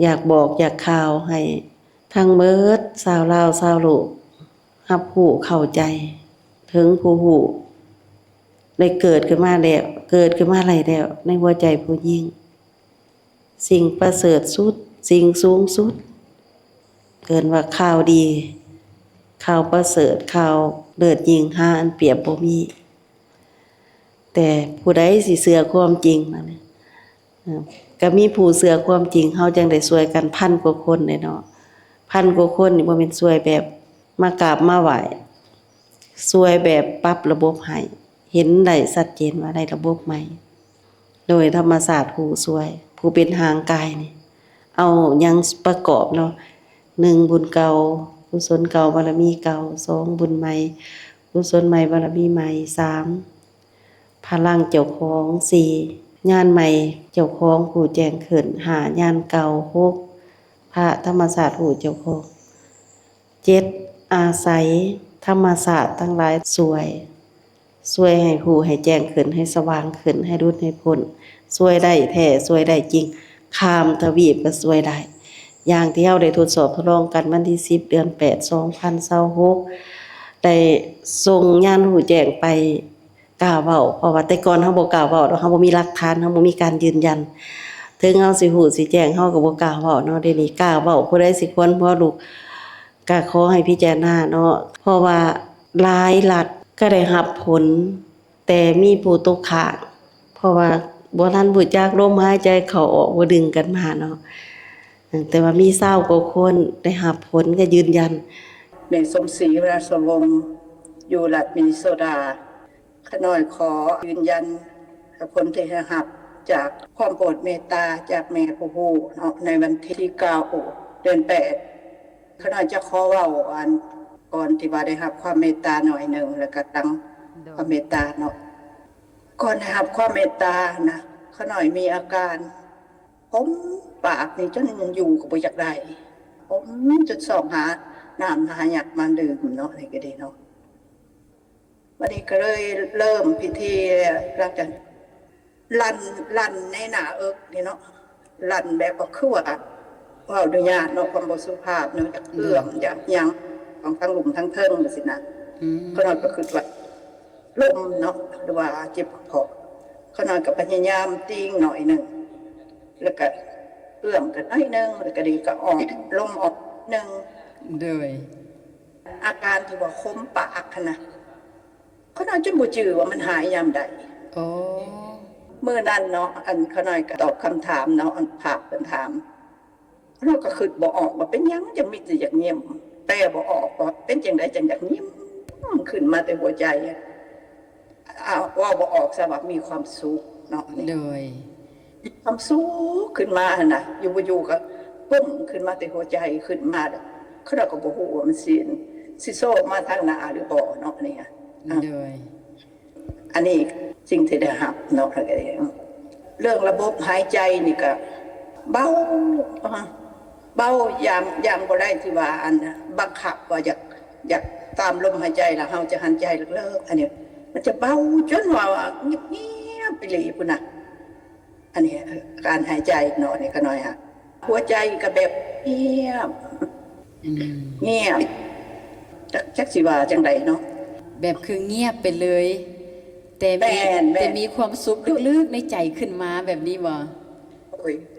อยากบอกอยากข่าวให้ทั้งเบิดชาวลาวชาวโลกรับรู้เข้าใจถึงผู้รู้ได้เกิดขึ้นมาแล้วเกิดขึ้นมาแล้วในหัวใจผู้หญิงสิ่งประเสริฐสุดสิ่งสูงสุดเกินว่าข่าวดีข่าวประเสริฐข่าวเลิศยิ่งหาอันเปรียบบ่มีแต่ผู้ใดสิเชื่อความจริงนั่นก็มีผู้เชื่อความจริงเฮาจังได้ช่วยกันพันกว่าคนเนาะพันกว่าคนนี่บ่แม่นช่วยแบบมากราบมาไหว้ช่วยแบบปรับระบบให้เห็นได้ชัดเจนว่าได้ระบบใหม่โดยธรรมศาสตร์ผู้ช่วยผู้เป็นทางกายนี่เอาหยังประกอบเนาะ1บุญเก่ากุศลเก่าบารมีเก่า2บุญใหม่กุศลใหม่บารมีใหม่3พลังเจ้าของ4ญาณใหม่เจ้าของผู้แจ้งขึ้น5ญาณเก่า6พระธรรมศาสตร์ผู้เจ้าของ7อาศัยธรรมศาสตร์ทั้งหลายช่วยให้ผู้ให้แจ้งขึ้นให้สว่างขึ้นให้รุดให้พ้นช่วยได้แท้ช่วยได้จริงข้ามทวีปก็ช่วยได้อย่างที่เฮาได้ทดสอบทดลองกันวันที่10เดือน8 2026ได้ส่งญาณผู้แจ้งไปกล่าวเว้าเพราะว่าแต่ก่อนเฮาบ่กล้าเว้าเฮาบ่มีหลักฐานเฮาบ่มีการยืนยันถึงเฮาสิฮู้สิแจ้งเฮาก็บ่กล้าเว้าเนาะเดี๋ยวนี้กล้าเว้าผู้ใดสิควรบ่ลูกก็ขอให้พิจารณาเนาะเพราะว่าหลายรัฐก็ได้รับผลแต่มีผู้ตกค้างเพราะว่าบ่ทันรู้จักลมหายใจเข้าออกบ่ดึงกันมาเนาะแต่ว่ามี20กว่าคนได้รับผลก็ยืนยันแม่สมศรีวราชวงศ์อยู่รัฐมินนิโซตาขน้อยขอยืนยันผลที่ได้รับจากความโปรดเมตตาจากแม่ผู้รู้เนาะในวันที่9เดือน8ขน้อยจะขอเว้าอันก่อนที่ว่าได้รับความเมตตาหน่อยหนึ่งแล้วก็ตั้งความเมตตาเนาะก่อนได้รับความเมตตานะขน้อยมีอาการผมปากนี่จนอยู่ก็บ่อยากได้ผมจนส่องหาน้ำหาหยักมาดื่มเนาะนี่ก็ดีเนาะวันนี้ก็เลยเริ่มพิธีหลังจากลั่นในหน้าเอิกนี่เนาะลั่นแบบว่าคือว่าอนุญาตเนาะความบ่สุภาพเนาะจากเรื่องจากหยังของทั้งหลุมทั้งเทิงจังซี่นะก็นอนก็คือว่าลมเนาะหรือว่าเจ็บคอเขานอนก็พยายามติ้งหน่อยนึงแล้วก็เอื้อมกันหน่อยนึงแล้วก็ดีก็ออกลมออกนึงโดยอาการที่ว่าคมปากนะเขาน้อยจนบ่จื้อว่ามันหายยามใดโอ้เมื่อนั้นเนาะอันเขาน้อยก็ตอบคำถามเนาะอันภาพเป็นถามเราก็คิดบ่ออกว่าเป็นหยังจะมีแต่อยากเงียบแต่บ่ออกว่าเป็นจังไดจังอยากเงียบขึ้นมาแต่หัวใจว่าบ่ออกซะว่ามีความสุขเนาะโดยความสุขขึ้นมาน่ะอยู่ๆก็ปึ้มขึ้นมาแต่หัวใจขึ้นมาเขาเราก็บ่ฮู้ว่ามันสิโซมาทางหน้าหรือบ่เนาะนี่โดยอันนี้สิ่งที่ได้รับเนาะเรื่องระบบหายใจนี่ก็เบาอย่างบ่ได้ที่ว่าอันบังคับว่าอยากตามลมหายใจแล้วเฮาจะหันใจเลิกอันนี้มันจะเบาจนว่าเงียบๆไปเลยพุ่นน่ะอันนี้การหายใจเนาะนี่ก็น้อยฮะหัวใจก็แบบเงียบจักสิว่าจังไดเนาะแบบคือเงียบไปเลยแต่มีความสุขลึกๆในใจขึ้นมาแบบนี้บ่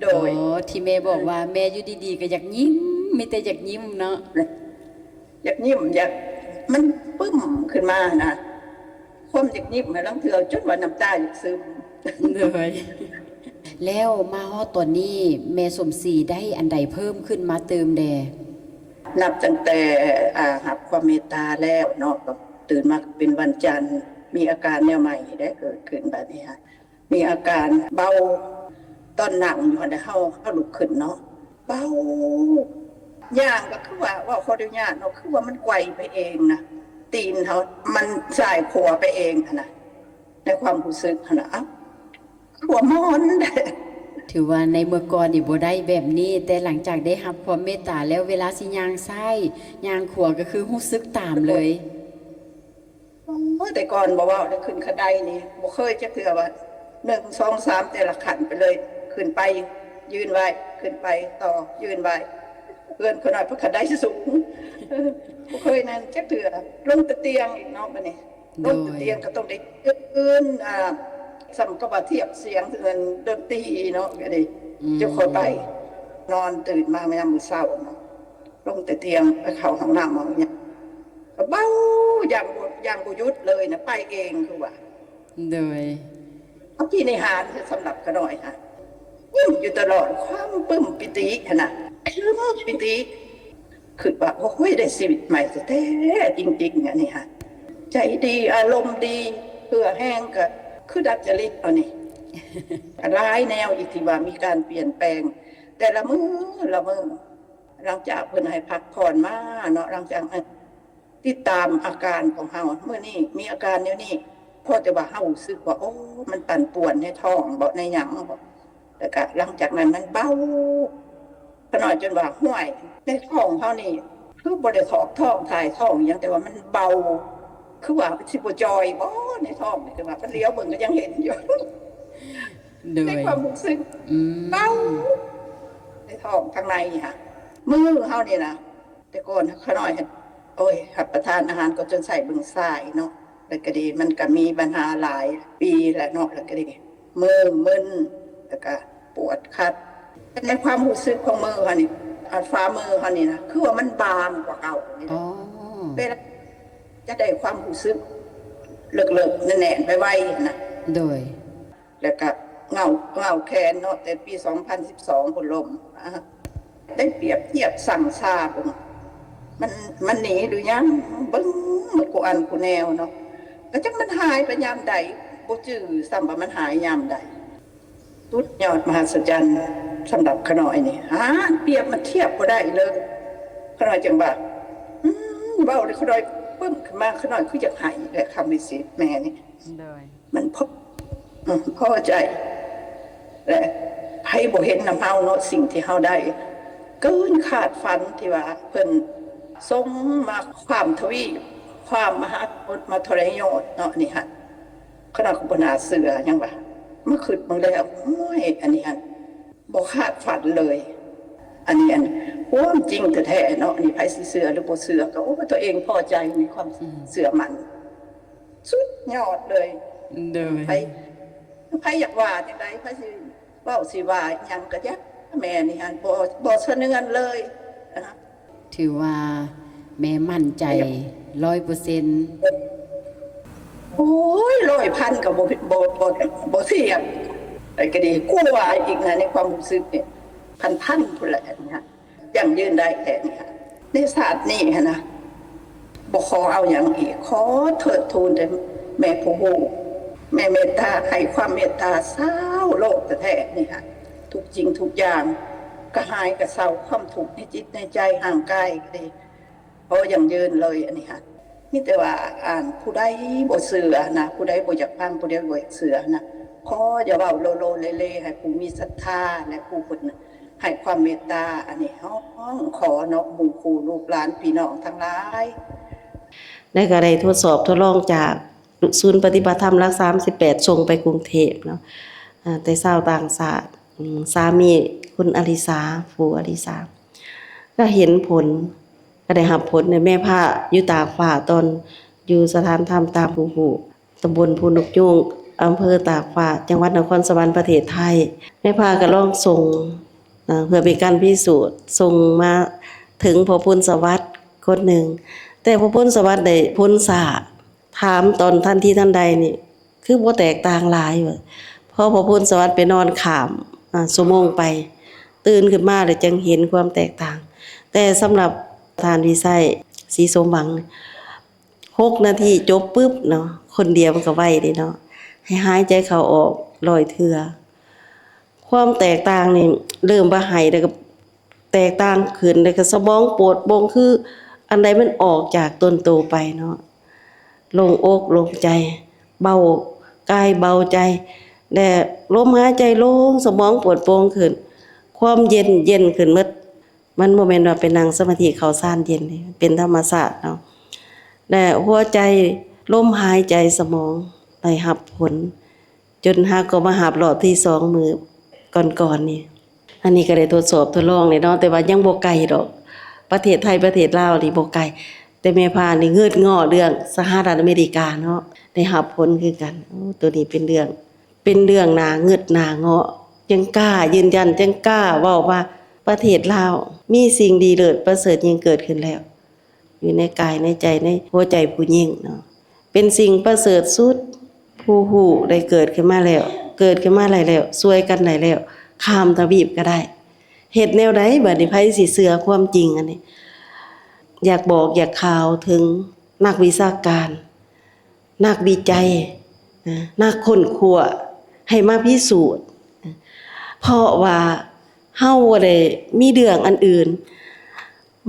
โดยที่แม่บอกว่าแม่อยู่ดีๆก็อยากยิ้มมีแต่อยากยิ้มเนาะอยากยิ้มอยากมันปึ้มขึ้นมานะความอยากยิ้มให้ลางเทื่อจนว่าน้ำตาอยากซึมเลยแล้วมาฮอดตอนนี้แม่สมศรีได้อันใดเพิ่มขึ้นมาเติมแดนับตั้งแต่รับความเมตตาแล้วเนาะก็ตื่นมาเป็นวันจันทร์มีอาการแนวใหม่ได้เกิดขึ้นแบบนี้ฮะมีอาการเบาตอนนั่งอยู่แต่เฮาลุกขึ้นเนาะเบาย่างก็คือว่าขออนุญาตเนาะคือว่ามันไกวไปเองนะตีนเฮามันสายขวาไปเองนะในความรู้สึกนะขวามอนถือว่าในเมื่อก่อนนี่บ่ได้แบบนี้แต่หลังจากได้รับความเมตตาแล้วเวลาสิย่างซ้ายย่างขวาก็คือรู้สึกตามเลยแต่ก่อนบอกว่าได้ขึ้นขั้นใดนี่บ่เคยจะเถื่อว่า1 2 3แต่ละขั้นไปเลยขึ้นไปยืนไว้ ขึ้นไปต่อยืนไว้เพื่อนคนน้อยเพราะเขาได้สูงบ่เคยนั่นจักเถื่อลงแตะเตียงอีกเนาะบัดนี้ลงแตะเตียงก็ต้องได้อื่นสำกับว่าเทียบเสียงเงินดนตรีเนาะก็ดีจะคอยไปนอนตื่นมายามมื้อเช้าเนาะลงแต่เตียงไปเข้าห้องน้ำเอาเนี่ยก็เบ้าอย่างบ่หยุดเลยนะไปเองคือว่า โดย เอาพี่ในหารคือสำหรับกระหน่อยค่ะยิ้มอยู่ตลอดความปลื้มปิติขนาดปลื้มปิติคือว่าโอ้ยได้ชีวิตใหม่แท้ๆจริงๆอันนี้ค่ะใจดีอารมณ์ดีเพื่อแห้งก็คือดัดจริตเอานี่ หลายแนวอีกที่ว่ามีการเปลี่ยนแปลง แต่ละมื้อหลังจากเพิ่นให้พักผ่อนมาเนาะหลังจากติดตามอาการของเฮาเมื่อนี้มีอาการแนวนี้พอแต่ว่าเฮารู้สึกว่าโอ้มันปั่นป่วนในท้องบ่ในหยังบ่แล้วก็หลังจากนั้นมันเบาขน้อยจนว่าห้วยในท้องเฮานี่คือบ่ได้ถอกท้องถ่ายท้องหยังแต่ว่ามันเบาคือว่าสิบ่จอยบ่ในท้องนี่คือว่ามันเลี้ยวเบิ่งก็ยังเห็นอยู่ โด ใน ย ความรู้สึกเบาในท้องข้างในค่ะมือเฮานี่นะแต่ก่อนขน้อยโอ้ยรับประทานอาหารก็จนใส่เบิ่งซ้ายเนาะแล้วก็ดีมันก็มีปัญหาหลายปีแล้วเนาะแล้วก็ดีมือมึนแล้วก็ปวดคัดในความรู้สึกของมือเฮานี่ฝ่ามือเฮานี่นะคือว่ามันบางกว่าเก่านี่ อ๋อ เวลาจะได้ความรู้สึกเลิกๆแน่นๆไปไว้นะ โดย แล้วก็เงาแคนเนาะแต่ปี 2012คนลมได้เปรียบเทียบสั่งซาบมันหนีหรือยังเบิ้งมันกูอันกูแนวเนาะแล้วจังมันหายไปยามใดบ่จื้อซ้ำว่ามันหายยามใดสุดยอดมหัศจรรย์สำหรับขน้อยนี่เปรียบมันเทียบบ่ได้เลยขน้อยจังว่าเว้าได้ขน้อยปึ้มขึ้นมาขน้อยคืออยากหายแหละคำนี้สิแม่นี่ โดย มันพอใจและให้บ่เห็นนำเฮาเนาะสิ่งที่เฮาได้เกินขาดฝันที่ว่าเพิ่นทรงมาความทวีความมหามาทรยศเนาะนี่ฮะขนาดของบนาเสือยังว่าเมื่อคืนมึงแล้วโอ้ยอันนี้ฮะบ่คาดฝันเลย อันนี้ความจริงแท้ๆเนาะนี่ไผสิเสือหรือบ่เสือก็โอ้ตัวเองพอใจในความเสือมันสุดยอดเลย โดย ไผอยากว่าจังได๋ไผสิเว้าสิว่าหยังก็ยักแม่นี่หั่นบ่สะเนือนเลยนะ ถือว่าแม่มั่นใจ 100% โอ้ย100,000ก็บ่เทียบไอ้ก็ดีกว่าอีกนะในความรู้สึกเนี่ยพันพุ่นแหละนะยังยืนได้แค่นี้ค่ะในศาสตร์นี้นะบ่ขอเอาหยังอีกขอเทิดทูนแต่แม่ผู้ฮู้แม่เมตตาให้ความเมตตาเศร้าโลกแท้ๆนี่ค่ะทุกจริงทุกอย่างก็หายก็เศร้าความทุกข์ในจิตในใจห่างกายก็ดีเพราะยังยืนเลยอันนี้ค่ะมีแต่ว่าอ่านผู้ใดบ่เชื่อนะผู้ใดบ่อยากฟังผู้ใดบ่อยากเชื่อนะขออย่าเว้าโลเลให้ผู้มีศรัทธาและผู้คนให้ความเมตตาอันนี้ฮ้องขอเนาะหมู่ครูลูกหลานพี่น้องทั้งหลาย ได้ก็ได้ทดสอบทดลองจากศูนย์ปฏิบัติธรรมรัก38ส่งไปกรุงเทพเนาะแต่ชาวต่างชาติสามีคุณอลิสาฟูอลิสาก็เห็นผลก็ได้รับผลในแม่พาอยู่ตากฟ้าตอนอยู่สถานธรรมตาภูหูตำบลภูนกยุงอำเภอตากฟ้าจังหวัดนครสวรรค์ประเทศไทยแม่พาก็ลองส่งเพื่อเป็นการพิสูจน์ส่งมาถึงพระพุทธสวัสดิ์คนหนึ่งแต่พระพุทธสวัสดิ์ได้พ้นสาถามตอนทันทีทันใดนี่คือบ่แตกต่างหลายว่าพอพระพุทธสวัสดิ์ไปนอนข้ามชั่วโมงไปตื่นขึ้นมาแล้วจึงเห็นความแตกต่าง แต่สำหรับทานวิไสสีสมหวัง6 นาทีจบปึ๊บเนาะคนเดียวมันก็ไว้เด้เนาะให้หายใจเข้าออก100 เทื่อความแตกต่างนี่เริ่มว่าหายแล้วก็แตกต่างขึ้นแล้วก็สมองปวดบงคืออันใดมันออกจากต้นโตไปเนาะโล่งอกโล่งใจเบากายเบาใจและลมหายใจโล่งสมองปวดโปร่งขึ้นความเย็นขึ้นหมดมันบ่แม่นว่าเป็นนั่งสมาธิเข้าฌานเย็นนี่เป็นธรรมชาติเนาะและหัวใจลมหายใจสมองได้รับผลจนหาก็มาหาบรอบที่2มื้อก่อนๆนี่ อันนี้ก็ได้ทดสอบทดลองเลยเนาะแต่ว่ายังบ่ไกลดอกประเทศไทยประเทศลาวนี่บ่ไกลแต่แม่พานี่เงืดง้อเรื่องสหรัฐอเมริกาเนาะได้รับผลคือกันโอ้ตัวนี้เป็นเรื่องน่าเงืดน่าเงาะจังกล้ายืนยันจังกล้าเว้าว่าประเทศลาวมีสิ่งดีเลิศประเสริฐยิ่งเกิดขึ้นแล้วอยู่ในกายในใจในหัวใจผู้หญิงเนาะเป็นสิ่งประเสริฐสุดผู้ฮู้ได้เกิดขึ้นมาแล้วช่วยกันได้แล้วข้ามทวีปก็ได้เฮ็ดแนวใดบัดนี้ไผสิเชื่อความจริงอันนี้อยากบอกอยากข่าวถึงนักวิชาการนักวิจัยนักค้นคว้าให้มาพิสูจน์เพราะว่าเฮาบ่ได้มีเรื่องอันอื่น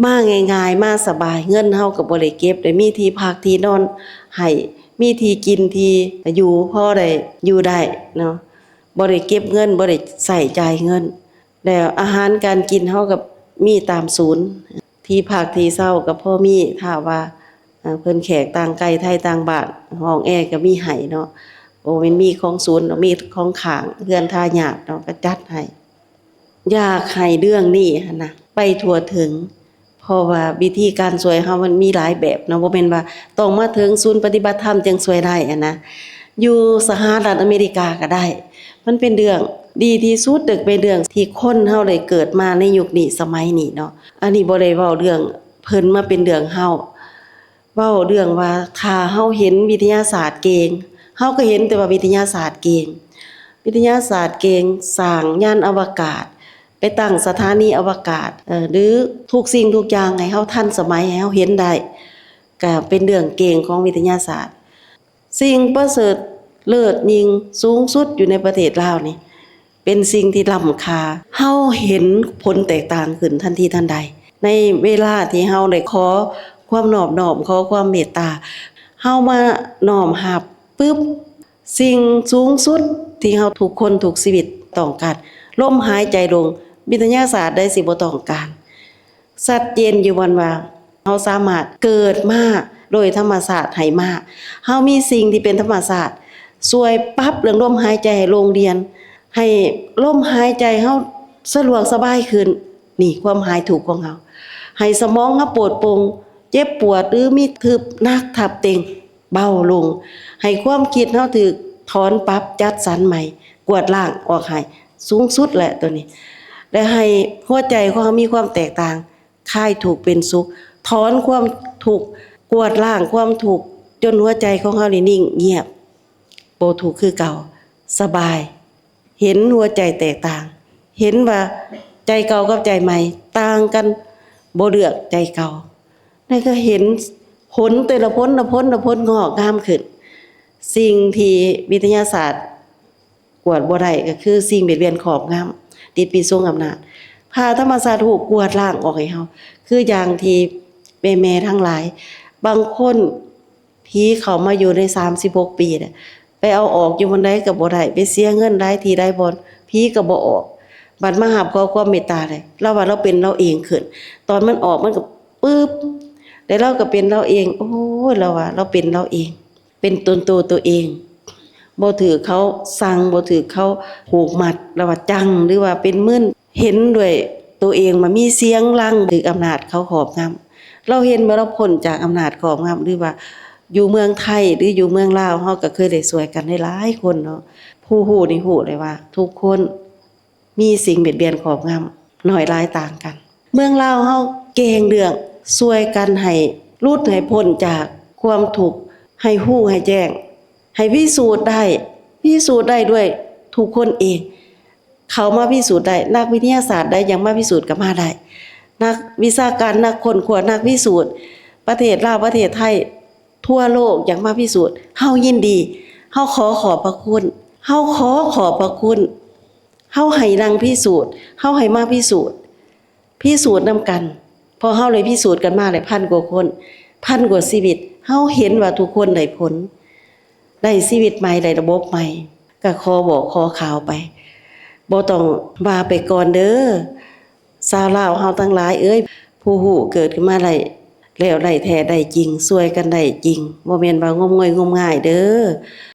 มาง่ายๆมาสบายเงินเฮาก็บ่ได้เก็บได้มีที่พักที่นอนให้มีที่กินที่อยู่พอได้อยู่ได้เนาะบ่ได้เก็บเงินบ่ได้ใช้จ่ายเงินแล้วอาหารการกินเฮาก็มีตามศูนย์ที่พักที่เช่าก็พอมีถ้าว่าเพิ่นแขกต่างไกลไทยต่างบ้านห้องแอร์ก็มีให้เนาะโอ้แม่นมีของศูนย์มีของข้างเฮือนทาญาติเนาะก็จัดให้อยากให้เรื่องนี้หั่นน่ะไปทั่วถึงเพราะว่าวิธีการช่วยเฮามันมีหลายแบบเนาะบ่แม่นว่าต้องมาถึงศูนย์ปฏิบัติธรรมจึงช่วยได้อะนะอยู่สหรัฐอเมริกาก็ได้มันเป็นเรื่องดีที่สุดเด็กเป็นเรื่องที่คนเฮาได้เกิดมาในยุคนี้สมัยนี้เนาะอันนี้บ่ได้เว้าเรื่องเพิ่นมาเป็นเรื่องเฮาเว้าเรื่องว่าถ้าเฮาเห็นวิทยาศาสตร์เก่งเฮาก็เห็นแต่ว่าวิทยาศาสตร์เก่งวิทยาศาสตร์เก่งสร้างยานอวกาศไปตั้งสถานีอวกาศหรือทุกสิ่งทุกอย่างให้เฮาทันสมัยให้เฮาเห็นได้ก็เป็นเรื่องเก่งของวิทยาศาสตร์สิ่งประเสริฐเลิศยิ่งสูงสุดอยู่ในประเทศลาวนี่เป็นสิ่งที่ล้ำค่าเฮาเห็นผลแตกต่างขึ้นทันทีทันใดในเวลาที่เฮาได้ขอความนอบน้อมขอความเมตตาเฮามาน้อมรับปึ๊บสิ่งสูงสุดที่เฮาทุกคนทุกชีวิตต้องการลมหายใจลงวิทยาศาสตร์ได้สิบ่ต้องการชัดเจนอยู่ว่าเฮาสามารถเกิดมาโดยธรรมชาติให้มาเฮามีสิ่งที่เป็นธรรมชาติช่วยปรับเรื่องลมหายใจให้โรงเรียนให้ลมหายใจเฮาสะดวกสบายขึ้นนี่ความหายถูกของเฮาให้สมองเฮาโปร่งโปร่งเจ็บปวดหรือมีทึบหนักทับเต็งเบาลงให้ความคิดเฮาถูกถอนปรับจัดสรรใหม่กวาดล้างออกให้สูงสุดแหละตัวนี้และให้หัวใจของเฮามีความแตกต่างคลายทุกข์เป็นสุขถอนความทุกข์กวาดล้างความทุกข์จนหัวใจของเฮานี่นิ่งเงียบบ่ทุกข์คือเก่าสบายเห็นหัวใจแตกต่างเห็นว่าใจเก่ากับใจใหม่ต่างกันบ่เลือกใจเก่าแล้วก็เห็นผลแต่ละผลงอกงามขึ้นสิ่งที่วิทยาศาสตร์กวดบ่ได้ก็คือสิ่งเบียดเบียนขอบงำติดปีทรงอำนาจพาธรรมศาสตร์ถูกกวาดล้างออกให้เฮาคืออย่างที่แม่ๆทั้งหลายบางคนผีเข้ามาอยู่ใน36ปีน่ะไปเอาออกอยู่บนใดก็บ่ได้ไปเสียเงินหลายทีหลายบ่อนผีก็บ่ออกบัดมาหาขอความเมตตาได้เราว่าเราเป็นเราเองขึ้นตอนมันออกมันก็ปึ๊บแต่เราก็เป็นเราเองโอ้ยเราว่าเราเป็นเราเองเป็นตนตัวเองบ่ถือเขาสั่งบ่ถือเขาผูกมัดแล้วว่าจังหรือว่าเป็นมึนเห็นด้วยตัวเองมามีเสียงลั่งถึกอำนาจเขาครอบงำเราเห็นว่าเราพ้นจากอำนาจครอบงำหรือว่าอยู่เมืองไทยหรืออยู่เมืองลาวเฮาก็เคยได้ช่วยกันหลายๆคนเนาะผู้ฮู้นี่ฮู้เลยว่าทุกคนมีสิ่งเบียดเบียนครอบงำน้อยหลายต่างกันเมืองลาวเฮาเก่งเรื่องช่วยกันให้หลุดให้พ้นจากความทุกข์ให้ฮู้ให้แจ้งให้พิสูจน์ได้ด้วยทุกคนเองเขามาพิสูจน์ได้นักวิทยาศาสตร์ได้ยังมาพิสูจน์ก็มาได้นักวิชาการนักค้นคว้านักพิสูจน์ประเทศลาวประเทศไทยทั่วโลกยังมาพิสูจน์เฮายินดีเฮาขอขอบพระคุณเฮาขอขอบพระคุณเฮาให้นางพิสูจน์เฮาให้มาพิสูจน์นำกันพอเฮาเลยพิสูจน์กันมาหลายพันกว่าคนพันกว่าชีวิตเฮาเห็นว่าทุกคนได้ผลได้ชีวิตใหม่ได้ระบบใหม่ก็ขอบอกขอข่าวไปบ่ต้องว่าไปก่อนเด้อชาวลาวเฮาทั้งหลายเอ้ยผู้ฮู้เกิดขึ้นมาแล้วได้แท้ได้จริงช่วยกันได้จริงบ่แม่นว่างมงวยงมง่ายเด้อ